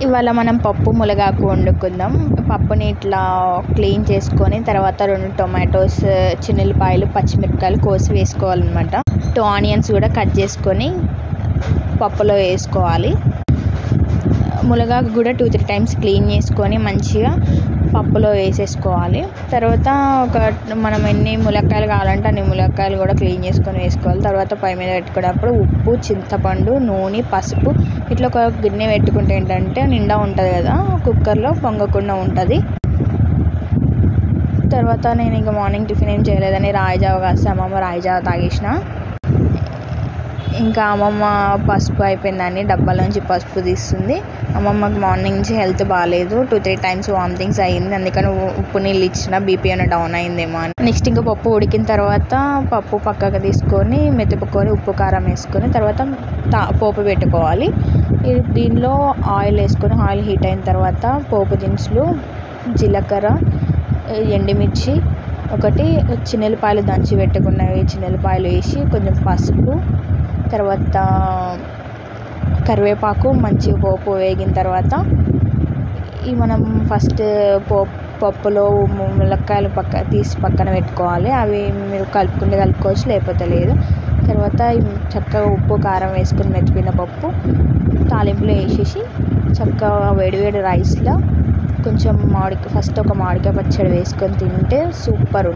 ఇవాళ మనం పప్పు ములగాకు వండుకుందాం. పప్పుని ఇట్లా క్లీన్ చేసుకొని తర్వాత 2 టొమాటోస్, చిన్నుల్లిపాయలు, పచ్చిమిరపకాయలు కోసి వేసుకోవాలన్నమాట. 2 ఆనియన్స్ కూడా కట్ చేసుకొని పప్పులో వేసుకోవాలి. ములగాకు కూడా 2-3 టైమ్స్ క్లీన్ చేసుకొని మంచిగా పప్పులో వేసేసుకోవాలి. తర్వాత మనం ఎన్ని ములక్కాయలు కావాలంటే అన్ని ములక్కాయలు కూడా క్లీన్ చేసుకొని వేసుకోవాలి. తర్వాత పొయ్యి మీద పెట్టుకున్నప్పుడు ఉప్పు, చింతపండు, నూనె, పసుపు ఇట్లా ఒక గిన్నె పెట్టుకుంటే ఏంటంటే నిండా ఉంటుంది కదా, కుక్కర్లో పొంగకుండా ఉంటుంది. తర్వాత నేను ఇంకా మార్నింగ్ టిఫిన్ ఏం చేయలేదని రాగి జావ కాస్తే అమ్మమ్మ రాగి జావ తాగేసిన. ఇంకా అమ్మమ్మ పసుపు అయిపోయిందని డబ్బాలోంచి పసుపు తీస్తుంది. అమ్మమ్మకి మార్నింగ్ నుంచి హెల్త్ బాగాలేదు, 2-3 టైమ్స్ వామిటింగ్స్ అయ్యింది. అందుకని ఉప్పు నీళ్ళు ఇచ్చిన, బీపీ ఏమైనా డౌన్ అయిందేమో అని. నెక్స్ట్ ఇంకా పప్పు ఉడికిన తర్వాత పప్పు పక్కకు తీసుకొని మెతుపుకొని ఉప్పు కారం వేసుకొని తర్వాత పోపు పెట్టుకోవాలి. దీనిలో ఆయిల్ వేసుకొని ఆయిల్ హీట్ అయిన తర్వాత పోపు దినుసులు, జీలకర్ర, ఎండుమిర్చి, ఒకటి చిన్నుల్లిపాయలు దంచి పెట్టుకున్నవి చిన్నుల్లిపాయలు వేసి కొంచెం పసుపు, తర్వాత కరివేపాకు మంచిగా పోపు వేగిన తర్వాత మనం ఫస్ట్ పప్పులో ములక్కాయలు తీసి పక్కన పెట్టుకోవాలి. అవి మీరు కలుపుకోవచ్చు, లేకపోతే లేదు. తర్వాత చక్కగా ఉప్పు కారం వేసుకొని మెతిపిన పప్పు తాలింపులో వేసేసి చక్కగా వేడివేడి రైస్లో కొంచెం ఫస్ట్ ఒక మామిడికాయ పచ్చడి వేసుకొని తింటే సూపర్.